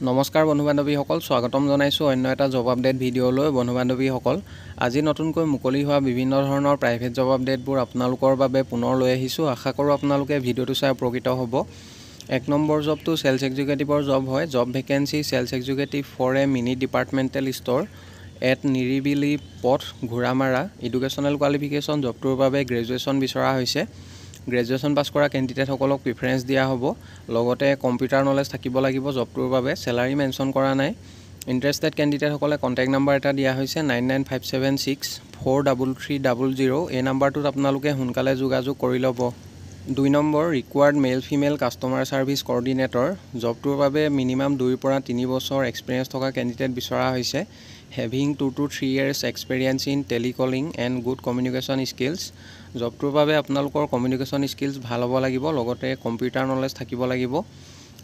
নমস্কাৰ বন্ধু বান্ধৱীসকল, স্বাগতম জনাইছোঁ অন্য এটা জব আপডেট ভিডিঅ'লৈ। বন্ধু বান্ধৱীসকল, আজি নতুনকৈ মুকলি হোৱা বিভিন্ন ধৰণৰ প্ৰাইভেট জব আপডেটবোৰ আপোনালোকৰ বাবে পুনৰ লৈ আহিছোঁ। আশা কৰোঁ আপোনালোকে ভিডিঅ'টো চাই উপকৃত হ'ব। 1 নম্বৰ জবটো চেলছ এক্সিকিউটিভৰ জব হয়। Job vacancy sales executive for a mini departmental store at নিৰিবিলি পথ ঘোঁৰামাৰা। এডুকেশ্যনেল কোৱালিফিকেশ্যন জবটোৰ বাবে গ্ৰেজুৱেশ্যন বিচৰা হৈছে। গ্ৰেজুৱেশ্যন পাছ কৰা কেণ্ডিডেটসকলক প্ৰিফাৰেঞ্চ দিয়া হ'ব। লগতে কম্পিউটাৰ নলেজ থাকিব লাগিব জবটোৰ বাবে। চেলাৰী মেনশ্যন কৰা নাই। ইণ্টাৰেষ্টেড কেণ্ডিডেটসকলে কণ্টেক্ট নাম্বাৰ এটা দিয়া হৈছে 9957643300। এই নাম্বাৰটোত আপোনালোকে সোনকালে যোগাযোগ কৰি ল'ব। 2 number required male female customer service coordinator. জবটোৰ বাবে মিনিমাম 2 পৰা 3 বছৰ এক্সপিৰিয়েঞ্চ থকা কেণ্ডিডেট বিচৰা হৈছে। Having 2 to 3 years experience in telecalling and good communication skills. জবটোৰ বাবে আপোনালোকৰ কমিউনিকেশ্যন স্কিলছ ভাল হ'ব লাগিব। লগতে কম্পিউটাৰ নলেজ থাকিব লাগিব।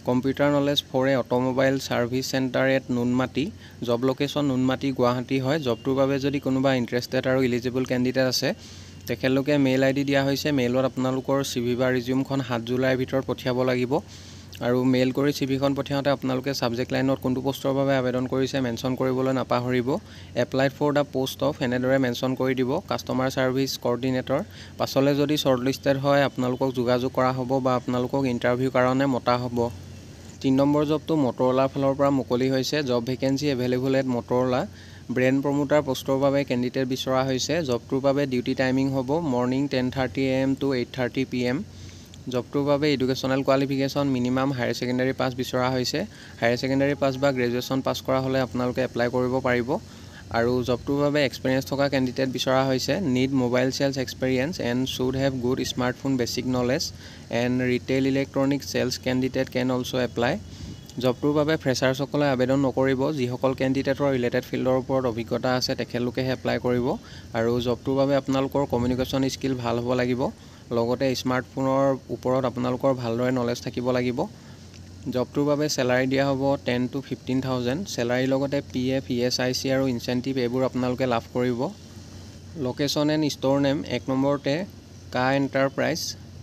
Computer knowledge for a automobile service centre at Noonmati. Job location Noonmati Guwahati হয়। জবটোৰ বাবে যদি কোনোবা ইণ্টাৰেষ্টেড আৰু ইলিজিবল কেণ্ডিডেট আছে তেখেতলোকে মেইল ID দিয়া হৈছে। মেইলত আপোনালোকৰ CV বা ৰিজিউমখন 7 জুলাইৰ ভিতৰত পঠিয়াব লাগিব। আৰু মেইল কৰি CVখন পঠিয়াওঁতে আপোনালোকে ছাবজেক্ট লাইনত কোনটো পষ্টৰ বাবে আবেদন কৰিছে মেনশ্যন কৰিবলৈ নাপাহৰিব। Applied for the post of এনেদৰে মেনশ্যন কৰি দিব কাষ্টমাৰ ছাৰ্ভিচ কৰ্ডিনেটৰ। পাছলৈ যদি শ্বৰ্টলিষ্টেড হয় আপোনালোকক যোগাযোগ কৰা হ'ব বা আপোনালোকক ইণ্টাৰভিউ কাৰণে মতা হ'ব। 3 নম্বৰ জবটো মটৰলাৰ ফালৰ পৰা মুকলি হৈছে। Job vacancy available at Motorola. Brand promoter post বাবে কেণ্ডিডেট বিচৰা হৈছে। জবটোৰ বাবে ডিউটি টাইমিং হ'ব মৰ্ণিং 10:30 AM to 8:30 PM। জবটোৰ বাবে educational qualification minimum higher secondary pass বিচৰা হৈছে। হায়াৰ ছেকেণ্ডেৰী পাছ বা গ্ৰেজুৱেশ্যন পাছ কৰা হ'লে আপোনালোকে এপ্লাই কৰিব পাৰিব। আৰু জবটোৰ বাবে এক্সপিৰিয়েঞ্চ থকা কেণ্ডিডেট বিচৰা হৈছে। Need mobile sales experience and should have good smartphone basic knowledge and retail electronic sales candidate can also' apply. জবটোৰ বাবে ফ্ৰেছাৰ্ছসকলে আবেদন নকৰিব। যিসকল কেণ্ডিডেটৰ ৰিলেটেড ফিল্ডৰ ওপৰত অভিজ্ঞতা আছে তেখেতলোকেহে এপ্লাই কৰিব। আৰু জবটোৰ বাবে আপোনালোকৰ কমিউনিকেশ্যন স্কিল ভাল হ'ব লাগিব। লগতে স্মাৰ্টফোনৰ ওপৰত আপোনালোকৰ ভালদৰে নলেজ থাকিব লাগিব। জবটোৰ বাবে চেলাৰী দিয়া হ'ব 10 to 15,000। চেলাৰীৰ লগতে PF, ESIC আৰু ইনচেণ্টিভ এইবোৰ আপোনালোকে লাভ কৰিব। লোকেশ্যন এণ্ড ষ্ট'ৰ নেম 1 নম্বৰতে কা এণ্টাৰপ্ৰাইজ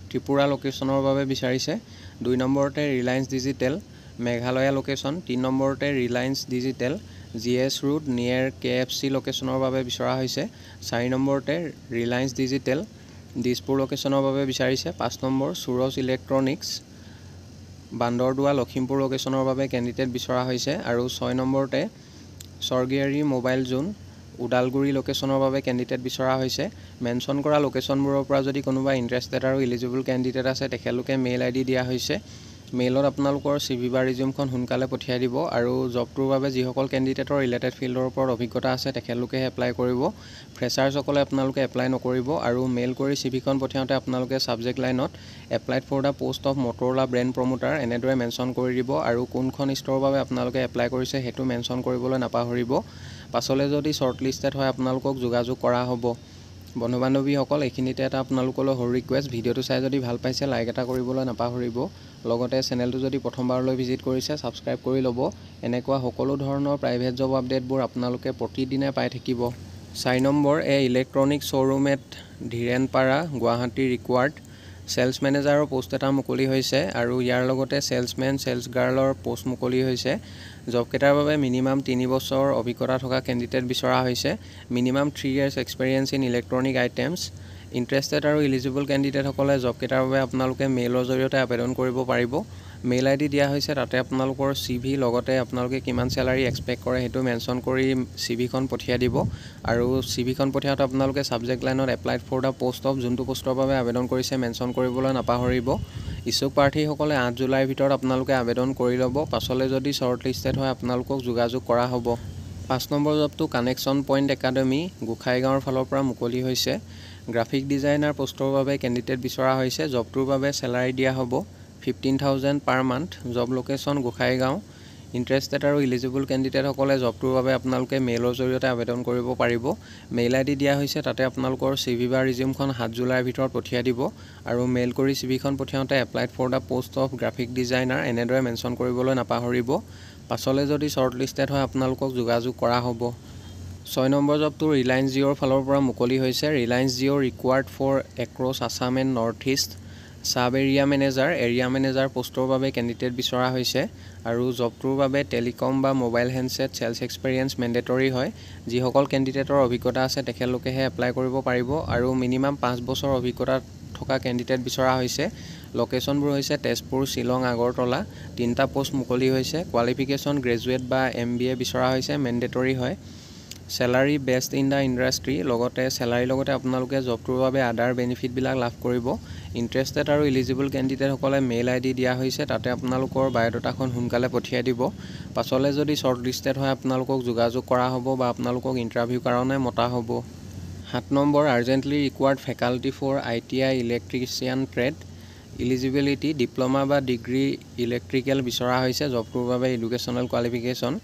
ত্ৰিপুৰা লোকেশ্যনৰ বাবে বিচাৰিছে। 2 নম্বৰতে ৰিলায়েন্স ডিজিটেল মেঘালয়া লোকেশ্যন। 3 নম্বৰতে Reliance digital GS road near KFC লোকেশ্যনৰ বাবে বিচৰা হৈছে। 4 নম্বৰতে ৰিলায়েন্স ডিজিটেল দিছপুৰ লোকেশ্যনৰ বাবে বিচাৰিছে। 5 নম্বৰ সুৰজ ইলেক্ট্ৰনিক্স বান্দৰদোৱা লখিমপুৰ লোকেশ্যনৰ বাবে কেণ্ডিডেট বিচৰা হৈছে। আৰু 6 নম্বৰতে স্বৰ্গীয়াৰী মোবাইল জোন ওদালগুৰি লোকেশ্যনৰ বাবে কেণ্ডিডেট বিচৰা হৈছে। মেনশ্যন কৰা লোকেশ্যনবোৰৰ পৰা যদি কোনোবা ইণ্টাৰেষ্টেড আৰু ইলিজিবল কেণ্ডিডেট আছে তেখেতলোকে মেইল ID দিয়া হৈছে। মেইলত আপোনালোকৰ CV বা ৰিজিউমখন সোনকালে পঠিয়াই দিব। আৰু জবটোৰ বাবে যিসকল কেণ্ডিডেটৰ ৰিলেটেড ফিল্ডৰ ওপৰত অভিজ্ঞতা আছে তেখেতলোকেহে এপ্লাই কৰিব। ফ্ৰেছাৰ্ছসকলে আপোনালোকে এপ্লাই নকৰিব। আৰু মেইল কৰি CVখন পঠিয়াওঁতে আপোনালোকে ছাবজেক্ট লাইনত applied for the post of Motorola brand promoter এনেদৰে মেনশ্যন কৰি দিব। আৰু কোনখন ষ্ট'ৰৰ বাবে আপোনালোকে এপ্লাই কৰিছে সেইটো মেনশ্যন কৰিবলৈ নাপাহৰিব। পাছলৈ যদি শ্বৰ্টলিষ্টেড হয় আপোনালোকক যোগাযোগ কৰা হ'ব। বন্ধু বান্ধৱীসকল, এইখিনিতে এটা আপোনালোকলৈ সৰু ৰিকুৱেষ্ট, ভিডিঅ'টো চাই যদি ভাল পাইছে লাইক এটা কৰিবলৈ নাপাহৰিব। লগতে চেনেলটো যদি প্ৰথমবাৰলৈ ভিজিট কৰিছে ছাবস্ক্ৰাইব কৰি ল'ব। এনেকুৱা সকলো ধৰণৰ প্ৰাইভেট জব আপডেটবোৰ আপোনালোকে প্ৰতিদিনে পাই থাকিব। 4 number electronic showroom at Dhirenpara Guwahati required sales মেনেজাৰৰ পোষ্ট এটা মুকলি হৈছে। আৰু ইয়াৰ লগতে চেলছমেন চেলছ গাৰ্লৰ পোষ্ট মুকলি হৈছে। জবকেইটাৰ বাবে মিনিমাম 3 বছৰ অভিজ্ঞতা থকা কেণ্ডিডেট বিচৰা হৈছে। Minimum 3 years experience in electronic items. Interested আৰু ইলিজিবল কেণ্ডিডেটসকলে জবকেইটাৰ বাবে আপোনালোকে মেইলৰ জৰিয়তে আবেদন কৰিব পাৰিব। মেইল ID দিয়া হৈছে। তাতে আপোনালোকৰ CV লগতে আপোনালোকে কিমান চেলাৰী এক্সপেক্ট কৰে সেইটো মেনশ্যন কৰি CVখন পঠিয়াই দিব। আৰু CVখন পঠিয়াওঁতে আপোনালোকে ছাবজেক্ট লাইনত applied for the post of যোনটো পষ্টৰ বাবে আবেদন কৰিছে মেনশ্যন কৰিবলৈ নাপাহৰিব। ইচ্ছুক প্ৰাৰ্থীসকলে 8 জুলাইৰ ভিতৰত আপোনালোকে আবেদন কৰি ল'ব। পাছলৈ যদি শ্বৰ্টলিষ্টেড হয় আপোনালোকক যোগাযোগ কৰা হ'ব। 5 নম্বৰ জবটো কানেকশ্যন পইণ্ট একাডেমী গোসাইগাঁৱৰ ফালৰ পৰা মুকলি হৈছে। গ্ৰাফিক ডিজাইনাৰ পষ্টৰ বাবে কেণ্ডিডেট বিচৰা হৈছে। জবটোৰ বাবে চেলাৰী দিয়া হ'ব 15,000 per month. Job location Gossaigaon. Interested আৰু ইলিজিবল কেণ্ডিডেটসকলে জবটোৰ বাবে আপোনালোকে মেইলৰ জৰিয়তে আবেদন কৰিব পাৰিব। মেইল ID দিয়া হৈছে। তাতে আপোনালোকৰ CV বা ৰিজিউমখন 7 জুলাইৰ ভিতৰত পঠিয়াই দিব। আৰু মেইল কৰি CVখন পঠিয়াওঁতে applied for the post of graphic designer এনেদৰে মেনশ্যন কৰিবলৈ নাপাহৰিব। পাছলৈ যদি শ্বৰ্টলিষ্টেড হয় আপোনালোকক যোগাযোগ কৰা হ'ব। 6 নম্বৰ জবটো ৰিলায়েন্স জিঅ'ৰ ফালৰ পৰা মুকলি হৈছে। Reliance Jio' required for across Assam and north east sub area manager post বাবে কেণ্ডিডেট বিচৰা হৈছে। আৰু জবটোৰ বাবে টেলিকম বা mobile handset sales experience mandatory হয়। যিসকল কেণ্ডিডেটৰ অভিজ্ঞতা আছে তেখেতলোকেহে এপ্লাই কৰিব পাৰিব আৰু মিনিমাম 5 বছৰ অভিজ্ঞতা থকা কেণ্ডিডেট বিচৰা হৈছে। লোকেশ্যনবোৰ হৈছে তেজপুৰ, শ্বিলং, আগৰতলা। 3টা পোষ্ট মুকলি হৈছে। কোৱালিফিকেশ্যন গ্ৰেজুৱেট বা MBA বিচৰা হৈছে, মেণ্ডেটৰী হয়। Salary best in the industry, লগতে চেলাৰীৰ লগতে আপোনালোকে জবটোৰ বাবে আদাৰ বেনিফিটবিলাক লাভ কৰিব। ইণ্টাৰেষ্টেড আৰু ইলিজিবল কেণ্ডিডেটসকলে মেইল ID দিয়া হৈছে, তাতে আপোনালোকৰ বায়'ডাটাখন সোনকালে পঠিয়াই দিব। পাছলৈ যদি শ্বৰ্ট লিষ্টেড হয় আপোনালোকক যোগাযোগ কৰা হ'ব বা আপোনালোকক ইণ্টাৰভিউৰ কাৰণে মতা হ'ব। 7 number, urgently required faculty for ITI electrician trade. Eligibility diploma বা ডিগ্ৰী ইলেক্ট্ৰিকেল বিচৰা হৈছে। জবটোৰ বাবে এডুকেশ্যনেল কোৱালিফিকেশ্যন।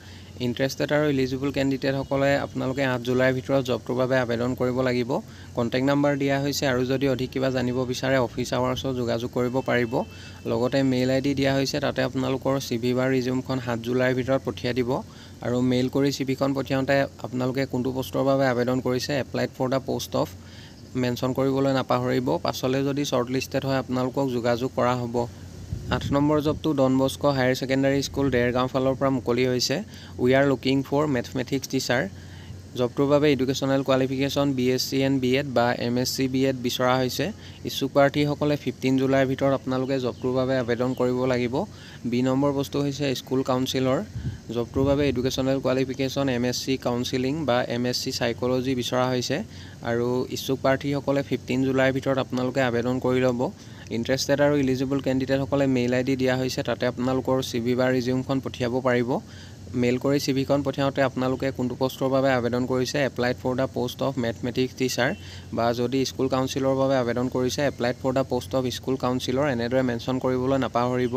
ইণ্টাৰেষ্টেড আৰু ইলিজিবল কেণ্ডিডেটসকলে আপোনালোকে 8 জুলাইৰ ভিতৰত জবটোৰ বাবে আবেদন কৰিব লাগিব। কণ্টেক্ট নাম্বাৰ দিয়া হৈছে আৰু যদি অধিক কিবা জানিব বিচাৰে অফিচ আৱাৰ্ছত যোগাযোগ কৰিব পাৰিব। লগতে মেইল ID দিয়া হৈছে, তাতে আপোনালোকৰ CV বা ৰিজিউমখন 7 জুলাইৰ ভিতৰত পঠিয়াই দিব। আৰু মেইল কৰি CVখন পঠিয়াওঁতে আপোনালোকে কোনটো পষ্টৰ বাবে আবেদন কৰিছে applied for the post of mention কৰিবলৈ নাপাহৰিব। পাছলৈ যদি শ্বৰ্ট লিষ্টেড হয় আপোনালোকক যোগাযোগ কৰা হ'ব। 8 নম্বৰ জবটো Don Bosco higher secondary school Dergaon ফালৰ পৰা মুকলি হৈছে। We are looking for mathematics teacher. জবটোৰ বাবে educational qualification BSc and B.Ed বা MSc B.Ed বিচৰা হৈছে। ইচ্ছুক প্ৰাৰ্থীসকলে 15 জুলাইৰ ভিতৰত আপোনালোকে জবটোৰ বাবে আবেদন কৰিব লাগিব। 2 নম্বৰ বস্তু হৈছে স্কুল কাউন্সিলৰ। জবটোৰ বাবে এডুকেশ্যনেল কোৱালিফিকেশ্যন MSc কাউন্সিলিং বা MSc চাইক'লজি বিচৰা হৈছে আৰু ইচ্ছুক প্ৰাৰ্থীসকলে 15 জুলাইৰ ভিতৰত আপোনালোকে আবেদন কৰি ল'ব। ইণ্টাৰেষ্টেড আৰু ইলিজিবল কেণ্ডিডেটসকলে মেইল ID দিয়া হৈছে, তাতে আপোনালোকৰ CV বা ৰিজিউমখন পঠিয়াব পাৰিব। মেইল কৰি CVখন পঠিয়াওঁতে আপোনালোকে কোনটো পষ্টৰ বাবে আবেদন কৰিছে applied for the post of mathematics teacher বা যদি স্কুল কাউন্সিলৰ বাবে আবেদন কৰিছে applied for the post of school counsellor এনেদৰে মেনশ্যন কৰিবলৈ নাপাহৰিব।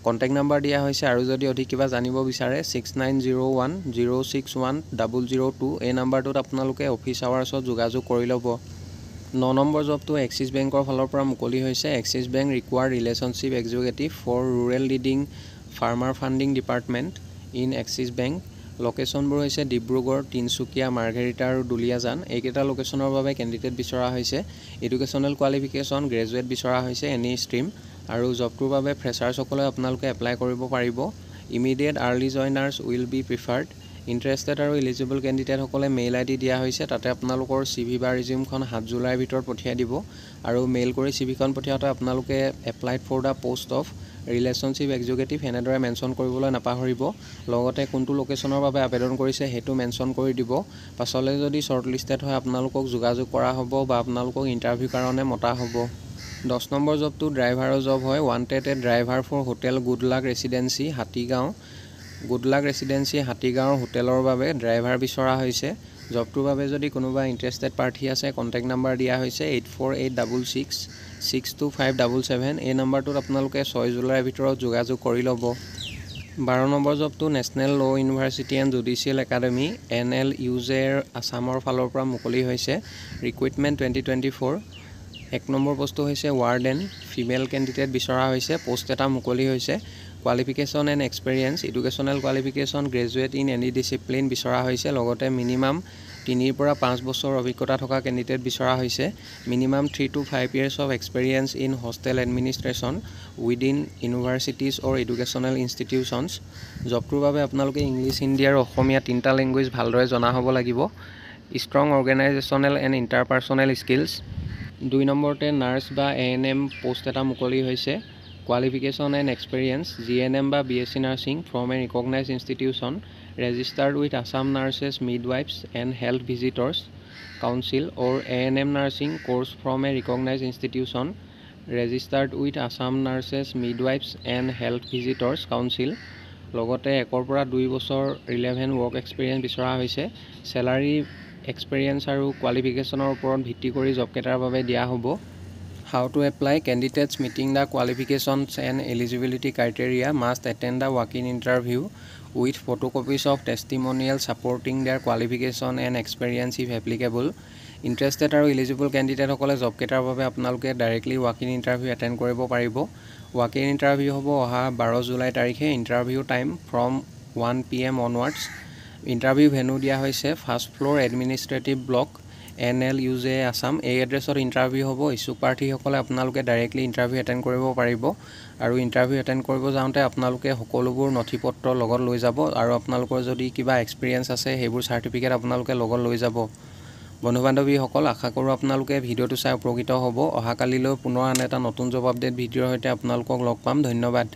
কণ্টেক্ট নাম্বাৰ দিয়া হৈছে আৰু যদি অধিক কিবা জানিব বিচাৰে 6901061002 এই নাম্বাৰটোত আপোনালোকে অফিচ আৱাৰ্ছত যোগাযোগ কৰি ল'ব। 9 নম্বৰ জবটো এক্সিছ বেংকৰ ফালৰ পৰা মুকলি হৈছে। Axis bank required relationship executive for rural leading farmer funding department in Axis bank. লোকেশ্যনবোৰ হৈছে ডিব্ৰুগড়, তিনিচুকীয়া, মাৰ্ঘেৰিটা আৰু দুলিয়াজান। এইকেইটা লোকেশ্যনৰ বাবে কেণ্ডিডেট বিচৰা হৈছে। এডুকেশ্যনেল কোৱালিফিকেশ্যন গ্ৰেজুৱেট বিচৰা হৈছে এনি ষ্ট্ৰীম আৰু জবটোৰ বাবে ফ্ৰেছাৰ্ছসকলে আপোনালোকে এপ্লাই কৰিব পাৰিব। Immediate early joiners will be preferred. Interested আৰু ইলিজিবল কেণ্ডিডেটসকলে মেইল ID দিয়া হৈছে, তাতে আপোনালোকৰ CV বা ৰিজিউমখন 7 জুলাইৰ ভিতৰত পঠিয়াই দিব আৰু মেইল কৰি CVখন পঠিয়াওঁতে আপোনালোকে applied for the post of relationship executive এনেদৰে মেনশ্যন কৰিবলৈ নাপাহৰিব। লগতে কোনটো লোকেশ্যনৰ বাবে আবেদন কৰিছে সেইটো মেনশ্যন কৰি দিব। পাছলৈ যদি শ্বৰ্ট লিষ্টেড হয় আপোনালোকক যোগাযোগ কৰা হ'ব বা আপোনালোকক ইণ্টাৰভিউৰ কাৰণে মতা হ'ব। 10 নম্বৰ জবটো ড্ৰাইভাৰৰ জব হয়। Wanted a driver for hotel Goodluck Residency Hatigaon. Goodluck Residency হাতীগাঁৱৰ হোটেলৰ বাবে ড্ৰাইভাৰ বিচৰা হৈছে। জবটোৰ বাবে যদি কোনোবা ইণ্টাৰেষ্টেড প্ৰাৰ্থী আছে কণ্টেক্ট নাম্বাৰ দিয়া হৈছে 8486662577 এই নাম্বাৰটোত আপোনালোকে 6 জুলাইৰ ভিতৰত যোগাযোগ কৰি ল'ব। 12 নম্বৰ জবটো নেশ্যনেল ল' university and judicial academy NLUJ আছামৰ ফালৰ পৰা মুকলি হৈছে। ৰিক্ৰুইটমেণ্ট 2024। 1 নম্বৰ বস্তু হৈছে ৱাৰ্ডেন, ফিমেল কেণ্ডিডেট বিচৰা হৈছে। পোষ্ট এটা মুকলি হৈছে। Qualification and experience educational qualification graduate in any discipline বিচৰা হৈছে। লগতে মিনিমাম 3 পৰা 5 বছৰ অভিজ্ঞতা থকা কেণ্ডিডেট বিচৰা হৈছে। Minimum 3 to 5 years of experience in hostel administration within universities or educational institutions. জবটোৰ বাবে আপোনালোকে ইংলিছ, হিন্দী আৰু অসমীয়া 3টা লেংগুৱেজ ভালদৰে জনা হ'ব লাগিব। Strong organisational and interpersonal skills. 2 নম্বৰতে নাৰ্ছ বা ANM পোষ্ট এটা মুকলি হৈছে। কোৱালিফিকেশ্যন এণ্ড এক্সপেৰিয়েঞ্চ GNM বা BSc nursing from a recognise institution registered with Assam Nurses Midwives and Health Visitors Council or ANM Nursing course from a recognized institution registered with Assam Nurses Midwives and Health Visitors Council লগতে 1 পৰা 2 বছৰ relevant work experience বিচৰা হৈছে। salary experience আৰু qualificationৰ ওপৰত ভিত্তি কৰি job কেটাৰ বাবে দিয়া হ'ব। How to apply? Candidates meeting the qualifications and eligibility criteria must attend the walk-in interview with photocopies of testimonial supporting their qualification and experience if applicable. Interested আৰু eligible candidate সকলে job কেটাৰ বাবে আপোনালোকে directly walk-in interview attend কৰিব পাৰিব। walk-in interview হ'ব অহা 12 July তাৰিখে। interview time from 1 PM onwards. interview venue দিয়া হৈছে first floor administrative block NLUJ Assam এই এড্ৰেছত ইণ্টাৰভিউ হ'ব। ইচ্ছুক প্ৰাৰ্থীসকলে আপোনালোকে ডাইৰেক্টলি ইণ্টাৰভিউ এটেণ্ড কৰিব পাৰিব আৰু ইণ্টাৰভিউ এটেণ্ড কৰিব যাওঁতে আপোনালোকে সকলোবোৰ নথিপত্ৰ লগত লৈ যাব আৰু আপোনালোকৰ যদি কিবা এক্সপিৰিয়েঞ্চ আছে সেইবোৰ চাৰ্টিফিকেট আপোনালোকে লগত লৈ যাব। বন্ধু বান্ধৱীসকল, আশা কৰোঁ আপোনালোকে ভিডিঅ'টো চাই উপকৃত হ'ব। অহাকালিলৈ পুনৰ আন এটা নতুন জব আপডেট ভিডিঅ'ৰ সৈতে আপোনালোকক লগ পাম। ধন্যবাদ।